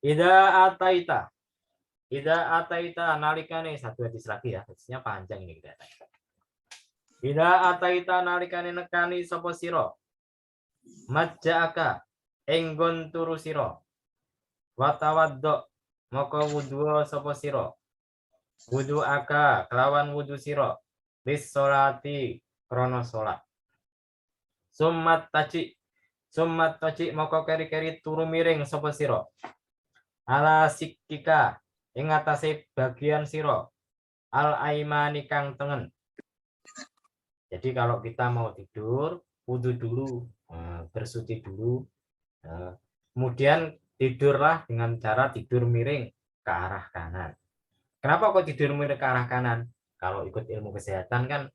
Ida ataita. Ida ataita nalikane satu hadis lagi ya. Hadisnya panjang ini kita. Ida ataita nalikane nekani sapa sira. Majja'aka enggon turu sira. Watawaddo maka wudu sapa sira. Wudu aka kelawan wudu sira. Lis sholati krana salat. Summat taci maka keri-keri turu miring sapa sira. Ala sikika ing atase bagian sira. Al aimani kang tengen. Jadi kalau kita mau tidur, wudu dulu, bersuci dulu, kemudian tidurlah dengan cara tidur miring ke arah kanan. Kenapa kok tidur miring ke arah kanan? Kalau ikut ilmu kesehatan kan,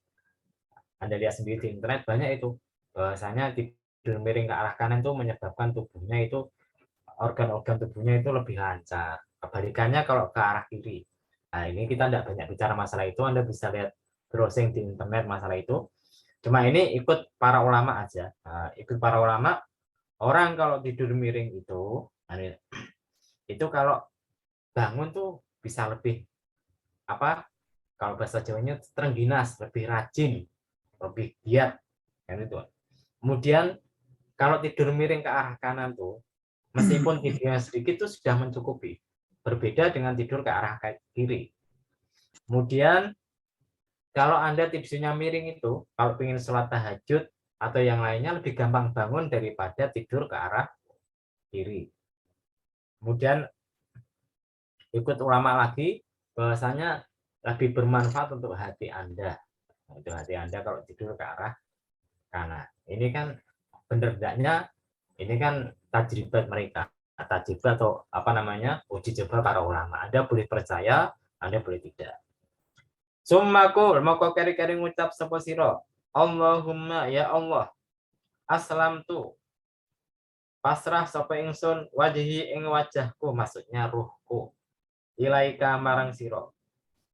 Anda lihat sendiri di internet banyak itu, bahwasanya tidur miring ke arah kanan itu menyebabkan tubuhnya itu, organ-organ tubuhnya itu lebih lancar. Kebalikannya kalau ke arah kiri. Nah ini kita tidak banyak bicara masalah itu, Anda bisa lihat browsing di internet masalah itu. Cuma ini ikut para ulama aja. Nah, ikut para ulama, orang kalau tidur miring itu kalau bangun tuh bisa lebih apa? Kalau bahasa Jawanya terengginas, lebih rajin, lebih giat, kan itu. Kemudian kalau tidur miring ke arah kanan tuh, meskipun tidurnya sedikit tuh sudah mencukupi. Berbeda dengan tidur ke arah kiri. Kemudian kalau Anda tidurnya miring itu, kalau ingin sholat tahajud atau yang lainnya lebih gampang bangun daripada tidur ke arah kiri. Kemudian ikut ulama lagi, bahwasanya lebih bermanfaat untuk hati Anda. Untuk hati Anda kalau tidur ke arah kanan. Ini kan benar tidaknya, ini kan tajribat mereka. Tajribat atau apa namanya, uji coba para ulama. Anda boleh percaya, Anda boleh tidak. Summakul moko keri-keri ngucap sapa sira. Allahumma ya Allah. Aslamtu. Pasrah sapa ingsun wajhi ing wajahku, maksudnya ruhku. Ilaika marang sira.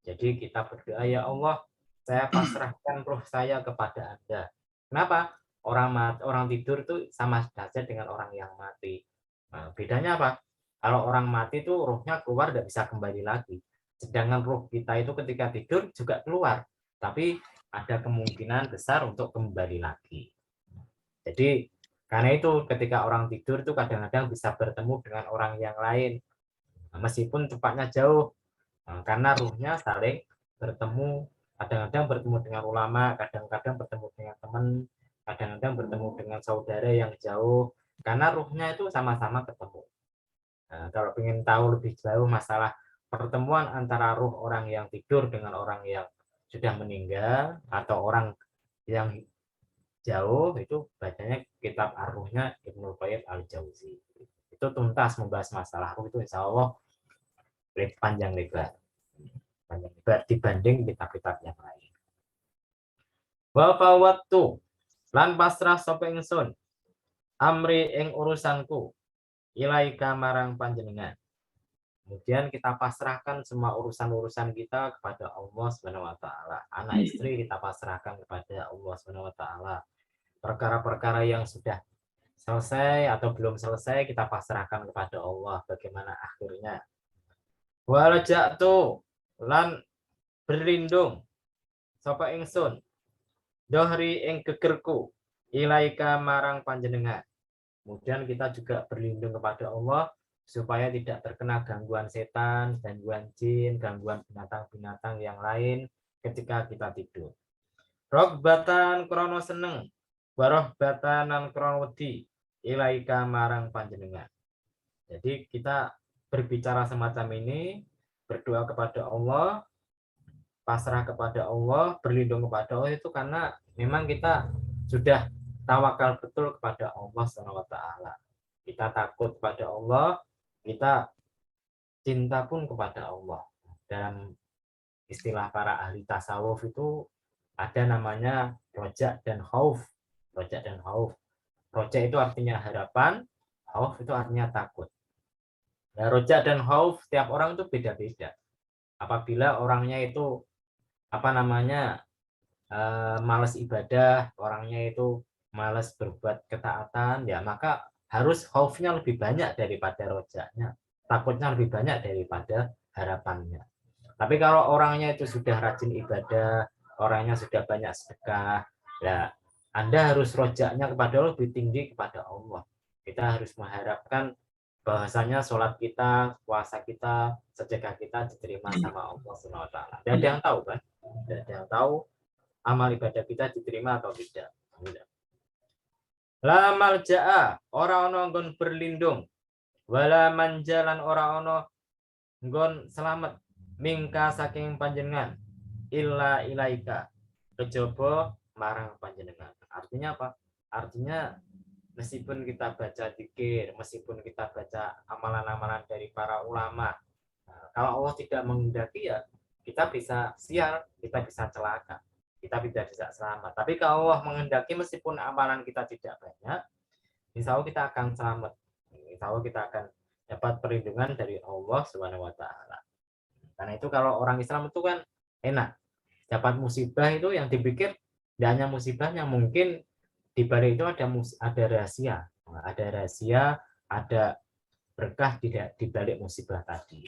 Jadi kita berdoa, ya Allah, saya pasrahkan ruh saya kepada Anda. Kenapa? Orang tidur itu sama saja dengan orang yang mati. Nah, bedanya apa? Kalau orang mati itu ruhnya keluar tidak bisa kembali lagi. Sedangkan ruh kita itu ketika tidur juga keluar, tapi ada kemungkinan besar untuk kembali lagi. Jadi karena itu ketika orang tidur itu kadang-kadang bisa bertemu dengan orang yang lain, meskipun tempatnya jauh, karena ruhnya saling bertemu. Kadang-kadang bertemu dengan ulama, kadang-kadang bertemu dengan teman, kadang-kadang bertemu dengan saudara yang jauh, karena ruhnya itu sama-sama ketemu. Nah, kalau ingin tahu lebih jauh masalah pertemuan antara ruh orang yang tidur dengan orang yang sudah meninggal atau orang yang jauh, itu bacanya kitab Ar-Ruhnya Ibnu Qayyim Al-Jauzi. Itu tuntas membahas masalah ruh, itu insya Allah panjang lebar dibanding kitab-kitab yang lain. Wa fawattu lan pasrah sapa ingsun amri ing urusanku ilaika marang panjenengan. Kemudian kita pasrahkan semua urusan-urusan kita kepada Allah Subhanahu wa taala. Anak istri kita pasrahkan kepada Allah Subhanahu wa taala. Perkara-perkara yang sudah selesai atau belum selesai kita pasrahkan kepada Allah, bagaimana akhirnya. Walaja'tu lan berlindung sapa ingsun dohri ing gegerku ilaika marang panjenengan. Kemudian kita juga berlindung kepada Allah supaya tidak terkena gangguan setan, gangguan jin, gangguan binatang-binatang yang lain ketika kita tidur. Rogbatan krono seneng, warohbatanan krono wedi, ilaika marang panjenengan. Jadi kita berbicara semacam ini, berdoa kepada Allah, pasrah kepada Allah, berlindung kepada Allah itu karena memang kita sudah tawakal betul kepada Allah SWT. Kita takut kepada Allah, kita cinta pun kepada Allah. Dalam istilah para ahli tasawuf itu ada namanya rojak dan khauf. Rojak dan khauf. Rojak itu artinya harapan, khauf itu artinya takut. Nah, rojak dan khauf setiap orang itu beda-beda. Apabila orangnya itu malas ibadah, orangnya itu malas berbuat ketaatan, ya maka harus khaufnya lebih banyak daripada rojaknya, takutnya lebih banyak daripada harapannya. Tapi kalau orangnya itu sudah rajin ibadah, orangnya sudah banyak sedekah, ya Anda harus rojaknya kepada Allah lebih tinggi kepada Allah. Kita harus mengharapkan bahwasanya sholat kita, puasa kita, sedekah kita diterima sama Allah Subhanahu wa taala. Dan ada yang tahu kan? Dan ada yang tahu amal ibadah kita diterima atau tidak. La malja'a, ora ono nggon berlindung, wala manjalan ora ono nggon selamat mingka saking panjenengan, illa ilaika, kejaba marang panjenengan. Artinya apa? Artinya meskipun kita baca zikir, meskipun kita baca amalan-amalan dari para ulama, kalau Allah tidak menghendaki ya kita bisa sial, kita bisa celaka, kita tidak bisa selamat. Tapi kalau Allah menghendaki meskipun amalan kita tidak banyak, insya Allah kita akan selamat. Insya Allah kita akan dapat perlindungan dari Allah Subhanahu wa taala. Karena itu kalau orang Islam itu kan enak. Dapat musibah itu yang dipikir tidak hanya musibahnya, mungkin di balik itu ada rahasia. Ada rahasia, ada berkah di balik musibah tadi.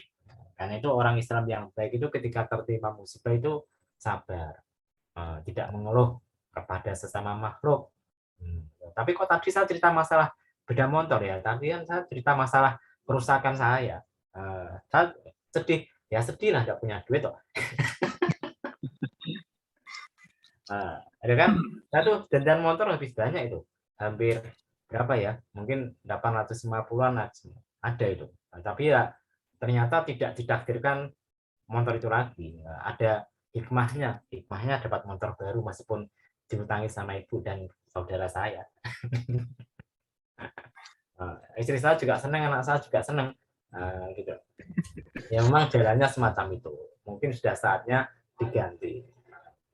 Karena itu orang Islam yang baik itu ketika tertimpa musibah itu sabar, tidak mengeluh kepada sesama makhluk. Tapi kok tadi saya cerita masalah beda motor ya, tadi kan saya cerita masalah kerusakan saya. Saya sedih, ya sedih lah, nggak punya duit kok. Ada kan, saya tuh dandan motor habis banyak itu, hampir berapa ya, mungkin 850-an ada itu. Tapi ya ternyata tidak ditakdirkan motor itu lagi. Ada hikmahnya dapat motor baru meskipun diutangi sama ibu dan saudara saya. Istri saya juga senang, anak saya juga senang, gitu. Ya memang jalannya semacam itu. Mungkin sudah saatnya diganti.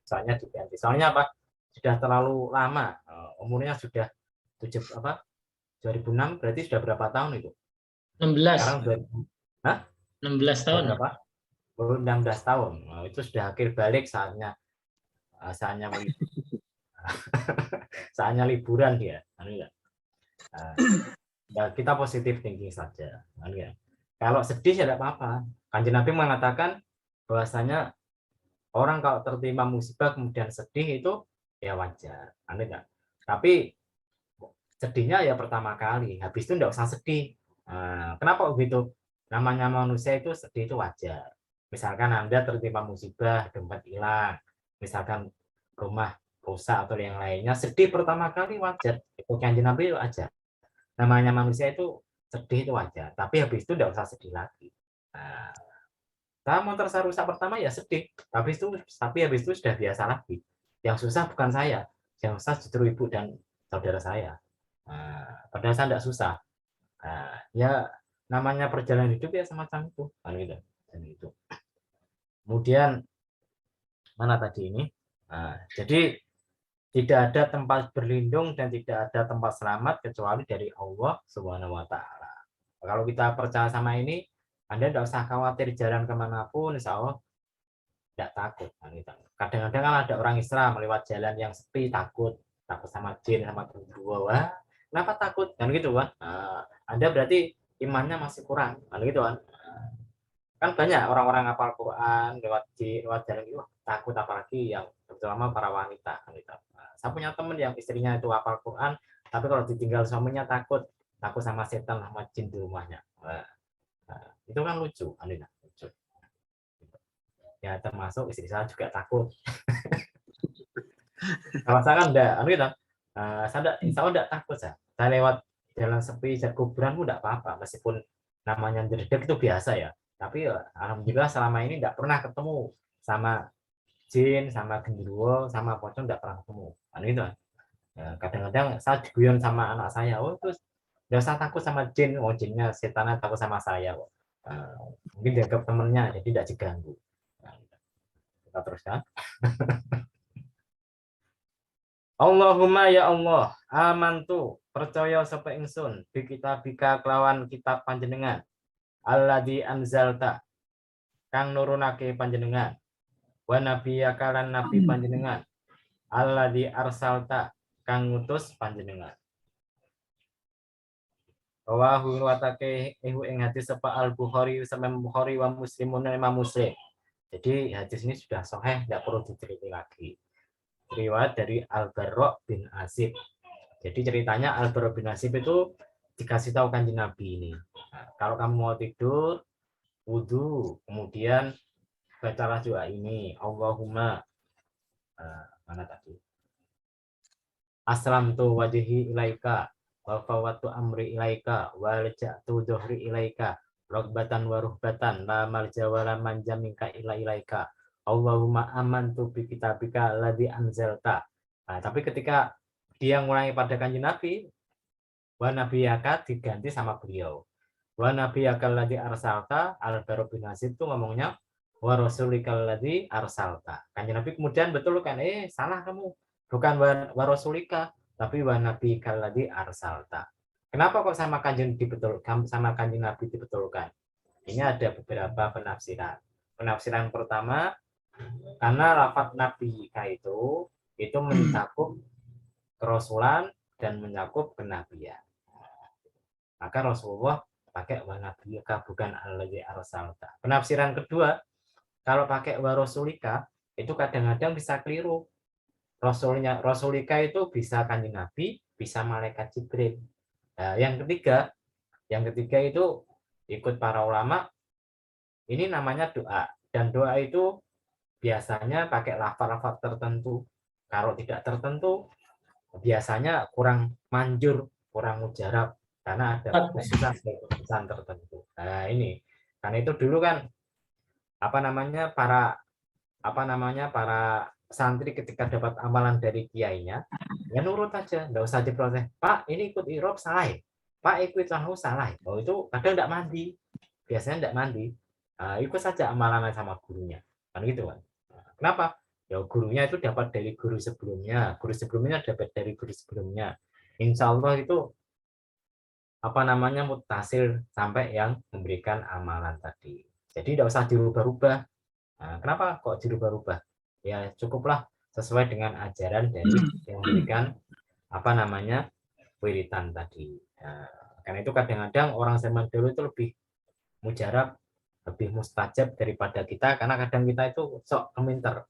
Soalnya apa? Sudah terlalu lama. Umurnya sudah 2006 berarti sudah berapa tahun itu? 16. Sekarang 16 tahun. Berapa? 16 tahun. Itu sudah akhir balik saatnya saatnya liburan dia. Ya kita positif thinking saja. Kalau sedih ya tidak apa-apa. Kanjeng Nabi mengatakan bahwasanya orang kalau tertimpa musibah kemudian sedih itu ya wajar. Tapi sedihnya ya pertama kali, habis itu tidak usah sedih. Kenapa begitu? Namanya manusia itu sedih itu wajar. Misalkan Anda tertimpa musibah, dompet hilang, misalkan rumah rusak atau yang lainnya, sedih pertama kali wajar. Itu Kanjeng Nabi wajar. Namanya manusia itu sedih itu wajar, tapi habis itu tidak usah sedih lagi. Saya motor saya rusak pertama ya sedih, tapi habis itu sudah biasa lagi. Yang susah bukan saya, yang susah justru ibu dan saudara saya. Padahal saya tidak susah. Ya namanya perjalanan hidup ya semacam itu, kan gitu. Dan itu. Kemudian mana tadi ini? Jadi tidak ada tempat berlindung dan tidak ada tempat selamat kecuali dari Allah Subhanahu wa taala. Kalau kita percaya sama ini, Anda tidak usah khawatir jalan kemanapun, insya Allah tidak takut. Kadang-kadang kan ada orang Islam lewat jalan yang sepi, takut sama jin, sama genderuwo. Wah, kenapa takut? Kan gitu kan. Anda berarti imannya masih kurang, kan gitu kan. Kan banyak orang-orang hafal Quran lewat jalan itu takut, apalagi yang terutama para wanita. Kan gitu. Saya punya teman yang istrinya itu hafal Quran, tapi kalau ditinggal suaminya takut sama setan, sama jin di rumahnya. Itu kan lucu, lucu. Ya termasuk istri saya juga takut. Kalau saya kan enggak, gitu. Saya enggak takut saya. Saya lewat jalan sepi, jalan kuburan pun enggak apa-apa, meskipun namanya jerdek itu biasa ya. Tapi alhamdulillah selama ini enggak pernah ketemu sama jin, sama genderuwo, sama pocong, enggak pernah ketemu. Kan gitu. Kadang-kadang saya diguyon sama anak saya, terus enggak usah takut sama jin, jinnya setannya takut sama saya. Mungkin dianggap temannya, jadi tidak diganggu. Kita teruskan. Allahumma ya Allah, amantu, percaya sapa ingsun bi kitabika kelawan kitab panjenengan, alladzi anzalta, kang nurunake panjenengan, wa nabiyaka lan nabi panjenengan, alladzi arsalta, kang ngutus panjenengan. Rawahu watake ing hadis sapa Al-Bukhari sama Bukhari wa Muslimun Imam Muslim. Jadi hadis ini sudah sahih, tidak perlu diteliti lagi. Riwayat dari Al-Barra bin Azib. Jadi ceritanya Al-Barra bin Azib itu dikasih tahu Kanjeng Nabi ini. Nah, kalau kamu mau tidur, wudu, kemudian bacalah doa ini. Allahumma mana tadi? Aslamtu wajhi ilaika wa fawwatu amri ilaika wa laja'tu dhuhri ilaika rogbatan wa ruhbatan la malja wa la manja minka ila ilaika Allahumma amantu bi kitabika alladzi anzalta. Nah, tapi ketika dia ngulangi pada Kanjeng Nabi, wa nabiyaka diganti sama beliau. Wa nabiyaka alladzi arsalta, Al-Barra bin Azib itu ngomongnya wa rasulikal ladzi arsalta. Kanjeng Nabi kemudian betul kan, salah kamu. Bukan wa rasulika, tapi wa nabiyikal ladzi arsalta. Kenapa kok sama Kanjeng Nabi dibetulkan? Ini ada beberapa penafsiran. Penafsiran pertama, karena lafaz nabiyika itu mencakup kerasulan dan mencakup kenabian. Maka Rasulullah pakai wa nabiyika bukan alladzi arsalta. Penafsiran kedua, kalau pakai wa rasulika itu kadang-kadang bisa keliru. Rasulika itu bisa Kanjeng Nabi, bisa malaikat Jibril. Nah, yang ketiga itu ikut para ulama, ini namanya doa. Dan doa itu biasanya pakai lafaz-lafaz tertentu. Kalau tidak tertentu, biasanya kurang manjur, kurang mujarab, karena ada khususan tertentu. Nah ini, karena itu dulu kan para santri ketika dapat amalan dari kiainya, ya nurut aja, nggak usah diprotes. Pak, ini ikut irob salah. Pak, ikut lahu salah. Oh itu kadang nggak mandi, biasanya nggak mandi. Ikut saja amalan sama gurunya, kan gitu kan. Kenapa? Ya gurunya itu dapat dari guru sebelumnya dapat dari guru sebelumnya. Insya Allah itu mutasil sampai yang memberikan amalan tadi. Jadi tidak usah dirubah-rubah. Nah, kenapa kok dirubah-rubah? Ya cukuplah sesuai dengan ajaran dari yang memberikan wiritan tadi. Nah, karena itu kadang-kadang orang zaman dulu itu lebih mujarab, lebih mustajab daripada kita, karena kadang kita itu sok keminter.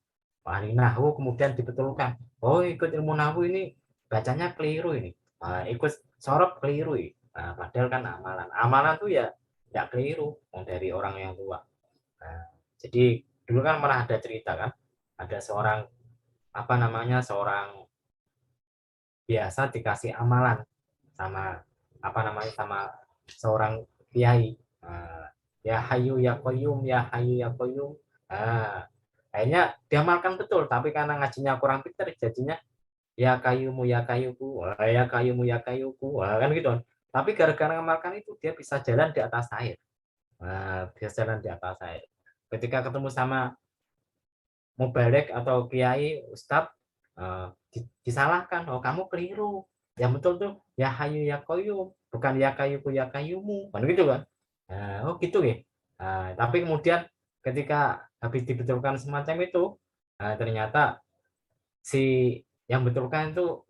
Ahli nahwu kemudian dibetulkan. Oh, ikut ilmu nahwu ini bacanya keliru ini. Ikut sorab keliru ini. Nah, padahal kan amalan tuh ya tidak keliru dari orang yang tua. Nah, jadi dulu kan pernah ada cerita kan, ada seorang seorang biasa dikasih amalan sama sama seorang kiai. Ya hayu ya qayyum, ya hayu ya qayyum. Akhirnya diamalkan betul, tapi karena ngajinya kurang pintar jadinya ya kayumu ya kayuku, ya kayumu ya kayuku, kan gitu. Tapi gara-gara ngamalkan itu dia bisa jalan di atas air. Bisa jalan di atas air. Ketika ketemu sama mubalek atau kiai ustadz, disalahkan, oh kamu keliru, yang betul tuh ya hayu ya qayyum, bukan ya kayuku ya kayumu, kan gitu kan. Oh gitu ya. Tapi kemudian ketika habis dibetulkan semacam itu, ternyata si yang betulkan itu